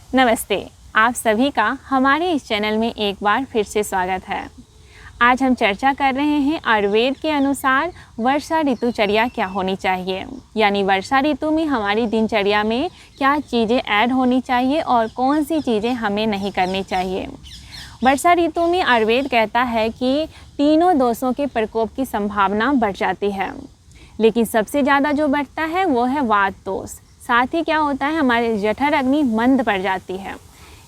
नमस्ते, आप सभी का हमारे इस चैनल में एक बार फिर से स्वागत है। आज हम चर्चा कर रहे हैं आयुर्वेद के अनुसार वर्षा ऋतुचर्या क्या होनी चाहिए, यानी वर्षा ऋतु में हमारी दिनचर्या में क्या चीज़ें ऐड होनी चाहिए और कौन सी चीज़ें हमें नहीं करनी चाहिए। वर्षा ऋतु में आयुर्वेद कहता है कि तीनों दोषों के प्रकोप की संभावना बढ़ जाती है, लेकिन सबसे ज़्यादा जो बढ़ता है वो है वात दोष। साथ ही क्या होता है, हमारे जठर अग्नि मंद पड़ जाती है,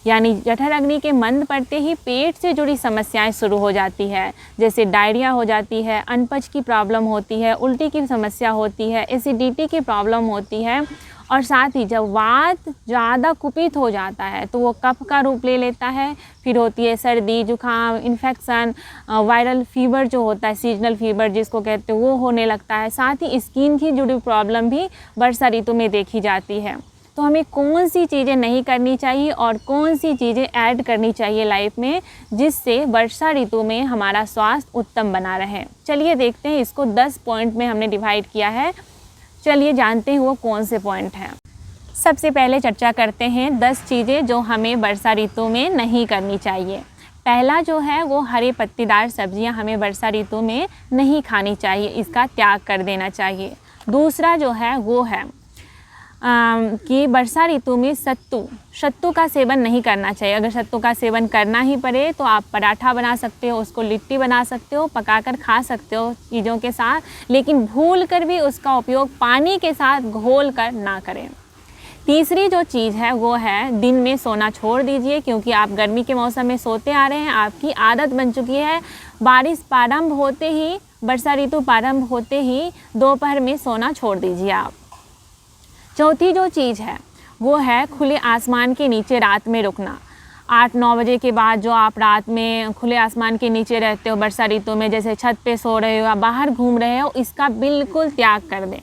यानी जठर अग्नि के मंद पड़ते ही पेट से जुड़ी समस्याएं शुरू हो जाती है, जैसे डायरिया हो जाती है, अनपच की प्रॉब्लम होती है, उल्टी की समस्या होती है, एसिडिटी की प्रॉब्लम होती है। और साथ ही जब वात ज़्यादा कुपित हो जाता है तो वो कफ का रूप ले लेता है, फिर होती है सर्दी, जुकाम, इन्फेक्शन, वायरल फीवर जो होता है, सीजनल फीवर जिसको कहते हैं, वो होने लगता है। साथ ही स्किन की जुड़ी प्रॉब्लम भी वर्षा ऋतु में देखी जाती है। तो हमें कौन सी चीज़ें नहीं करनी चाहिए और कौन सी चीज़ें ऐड करनी चाहिए लाइफ में, जिससे वर्षा ऋतु में हमारा स्वास्थ्य उत्तम बना रहे। चलिए देखते हैं, इसको 10 पॉइंट में हमने डिवाइड किया है। चलिए जानते हैं वो कौन से पॉइंट हैं। सबसे पहले चर्चा करते हैं 10 चीज़ें जो हमें वर्षा ऋतु में नहीं करनी चाहिए। पहला जो है वो हरे पत्तेदार सब्जियां हमें वर्षा ऋतु में नहीं खानी चाहिए, इसका त्याग कर देना चाहिए। दूसरा जो है वो है कि वर्षा ऋतु में सत्तू का सेवन नहीं करना चाहिए। अगर सत्तू का सेवन करना ही पड़े तो आप पराठा बना सकते हो, उसको लिट्टी बना सकते हो, पकाकर खा सकते हो चीज़ों के साथ, लेकिन भूल कर भी उसका उपयोग पानी के साथ घोल कर ना करें। तीसरी जो चीज़ है वो है दिन में सोना छोड़ दीजिए, क्योंकि आप गर्मी के मौसम में सोते आ रहे हैं, आपकी आदत बन चुकी है। बारिश प्रारंभ होते ही, वर्षा ऋतु प्रारंभ होते ही दोपहर में सोना छोड़ दीजिए आप। चौथी जो चीज़ है वो है खुले आसमान के नीचे रात में रुकना। 8-9 बजे के बाद जो आप रात में खुले आसमान के नीचे रहते हो वर्षा ऋतु में, जैसे छत पे सो रहे हो या बाहर घूम रहे हो, इसका बिल्कुल त्याग कर दें।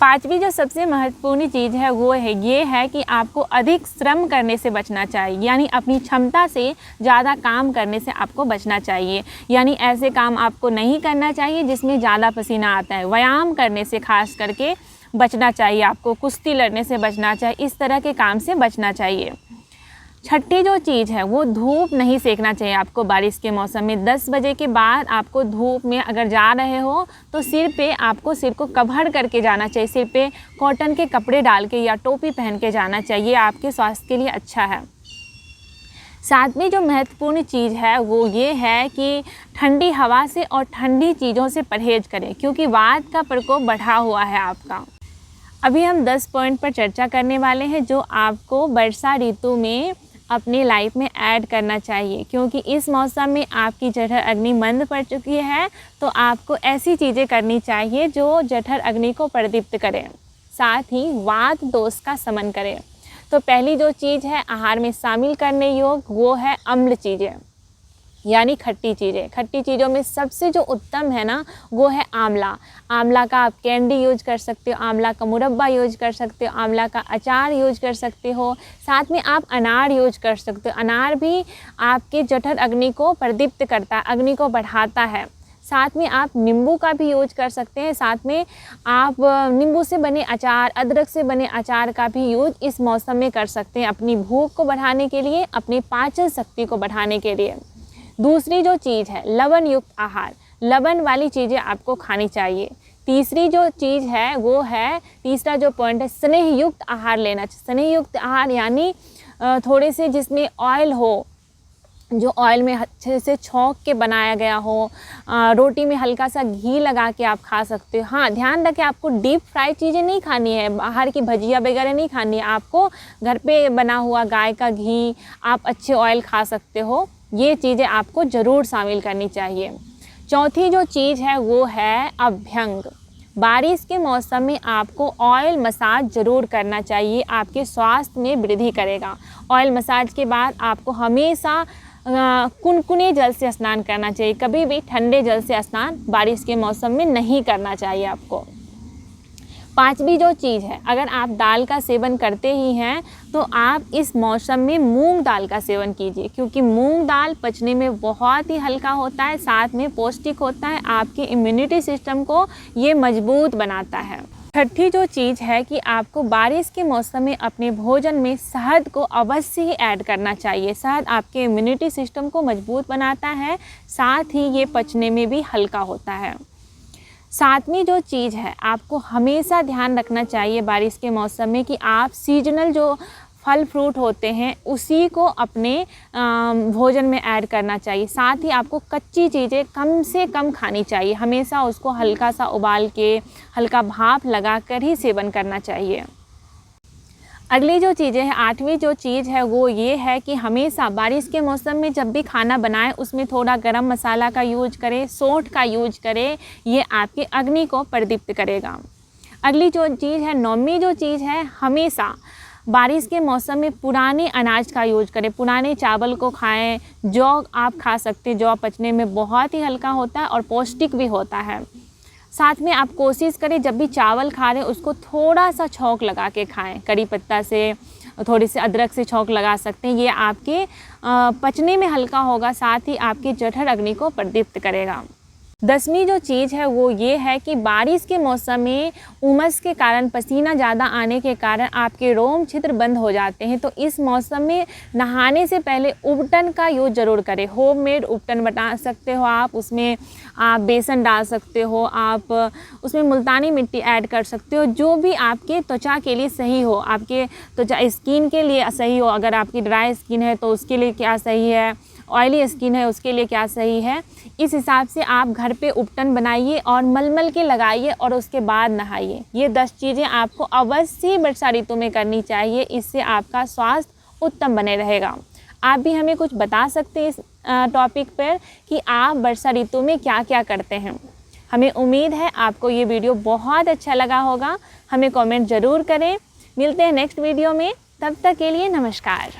पांचवी जो सबसे महत्वपूर्ण चीज़ है वो है ये है कि आपको अधिक श्रम करने से बचना चाहिए, यानी अपनी क्षमता से ज़्यादा काम करने से आपको बचना चाहिए। यानी ऐसे काम आपको नहीं करना चाहिए जिसमें ज़्यादा पसीना आता है। व्यायाम करने से खास करके बचना चाहिए आपको, कुश्ती लड़ने से बचना चाहिए, इस तरह के काम से बचना चाहिए। छठी जो चीज़ है वो धूप नहीं सेकना चाहिए आपको बारिश के मौसम में। 10 बजे के बाद आपको धूप में अगर जा रहे हो तो सिर को कवर करके जाना चाहिए, सिर पे कॉटन के कपड़े डाल के या टोपी पहन के जाना चाहिए, आपके स्वास्थ्य के लिए अच्छा है। सातवीं जो महत्वपूर्ण चीज़ है वो ये है कि ठंडी हवा से और ठंडी चीज़ों से परहेज करें, क्योंकि वात का प्रकोप बढ़ा हुआ है आपका। अभी हम 10 पॉइंट पर चर्चा करने वाले हैं जो आपको वर्षा ऋतु में अपनी लाइफ में ऐड करना चाहिए, क्योंकि इस मौसम में आपकी जठर अग्नि मंद पड़ चुकी है। तो आपको ऐसी चीज़ें करनी चाहिए जो जठर अग्नि को प्रदीप्त करें, साथ ही वात दोष का शमन करें। तो पहली जो चीज़ है आहार में शामिल करने योग्य वो है अम्ल चीज़ें, यानी खट्टी चीज़ें। खट्टी चीज़ों में सबसे जो उत्तम है ना वो है आंवला। आंवला का आप कैंडी यूज कर सकते हो, आंवला का मुरब्बा यूज कर सकते हो, आंवला का अचार यूज कर सकते हो। साथ में आप अनार यूज कर सकते हो। अनार भी आपके जठर अग्नि को प्रदीप्त करता है, अग्नि को बढ़ाता है। साथ में आप नींबू का भी यूज कर सकते हैं। साथ में आप नींबू से बने अचार, अदरक से बने अचार का भी यूज इस मौसम में कर सकते हैं, अपनी भूख को बढ़ाने के लिए, अपनी पाचन शक्ति को बढ़ाने के लिए। दूसरी जो चीज़ है लवण युक्त आहार, लवण वाली चीज़ें आपको खानी चाहिए। तीसरी जो चीज़ है वो है, तीसरा जो पॉइंट है स्नेह युक्त आहार लेना चाहिए। स्नेह युक्त आहार यानी थोड़े से जिसमें ऑयल हो, जो ऑयल में अच्छे से छौंक के बनाया गया हो। रोटी में हल्का सा घी लगा के आप खा सकते हो। हाँ, ध्यान रखें आपको डीप फ्राई चीज़ें नहीं खानी है, बाहर की भजिया वगैरह नहीं खानी है। आपको घर पे बना हुआ गाय का घी, आप अच्छे ऑयल खा सकते हो। ये चीज़ें आपको ज़रूर शामिल करनी चाहिए। चौथी जो चीज़ है वो है अभ्यंग। बारिश के मौसम में आपको ऑयल मसाज ज़रूर करना चाहिए, आपके स्वास्थ्य में वृद्धि करेगा। ऑयल मसाज के बाद आपको हमेशा कुनकुने जल से स्नान करना चाहिए, कभी भी ठंडे जल से स्नान बारिश के मौसम में नहीं करना चाहिए आपको। पांचवी जो चीज़ है, अगर आप दाल का सेवन करते ही हैं तो आप इस मौसम में मूंग दाल का सेवन कीजिए, क्योंकि मूंग दाल पचने में बहुत ही हल्का होता है, साथ में पौष्टिक होता है, आपके इम्यूनिटी सिस्टम को ये मजबूत बनाता है। छठी जो चीज़ है कि आपको बारिश के मौसम में अपने भोजन में शहद को अवश्य ही ऐड करना चाहिए। शहद आपके इम्यूनिटी सिस्टम को मजबूत बनाता है, साथ ही ये पचने में भी हल्का होता है। सातवीं जो चीज़ है, आपको हमेशा ध्यान रखना चाहिए बारिश के मौसम में कि आप सीजनल जो फल फ्रूट होते हैं उसी को अपने भोजन में ऐड करना चाहिए। साथ ही आपको कच्ची चीज़ें कम से कम खानी चाहिए, हमेशा उसको हल्का सा उबाल के हल्का भाप लगा कर ही सेवन करना चाहिए। अगली जो चीज़ें हैं, आठवीं जो चीज़ है वो ये है कि हमेशा बारिश के मौसम में जब भी खाना बनाएं उसमें थोड़ा गरम मसाला का यूज करें, सौंठ का यूज करें, ये आपकी अग्नि को प्रदीप्त करेगा। अगली जो चीज़ है, नौवीं जो चीज़ है, हमेशा बारिश के मौसम में पुराने अनाज का यूज करें, पुराने चावल को खाएं। जौ आप खा सकते हैं, जौ पचने में बहुत ही हल्का होता है और पौष्टिक भी होता है। साथ में आप कोशिश करें जब भी चावल खा रहे हैं उसको थोड़ा सा छौंक लगा के खाएं, करी पत्ता से, थोड़ी सी अदरक से छौंक लगा सकते हैं। ये आपके पचने में हल्का होगा, साथ ही आपकी जठर अग्नि को प्रदीप्त करेगा। 10वीं जो चीज़ है वो ये है कि बारिश के मौसम में उमस के कारण, पसीना ज़्यादा आने के कारण आपके रोम छिद्र बंद हो जाते हैं, तो इस मौसम में नहाने से पहले उबटन का यूज़ ज़रूर करें। होममेड उबटन बना सकते हो आप, उसमें आप बेसन डाल सकते हो, आप उसमें मुल्तानी मिट्टी ऐड कर सकते हो, जो भी आपके त्वचा के लिए सही हो, आपके त्वचा स्किन के लिए सही हो। अगर आपकी ड्राई स्किन है तो उसके लिए क्या सही है, ऑयली स्किन है उसके लिए क्या सही है, इस हिसाब से आप घर पे उपटन बनाइए और मलमल के लगाइए और उसके बाद नहाइए। ये 10 चीज़ें आपको अवश्य वर्षा ऋतु में करनी चाहिए, इससे आपका स्वास्थ्य उत्तम बने रहेगा। आप भी हमें कुछ बता सकते हैं इस टॉपिक पर कि आप वर्षा ऋतु में क्या क्या करते हैं। हमें उम्मीद है आपको ये वीडियो बहुत अच्छा लगा होगा। हमें कमेंट ज़रूर करें। मिलते हैं नेक्स्ट वीडियो में, तब तक के लिए नमस्कार।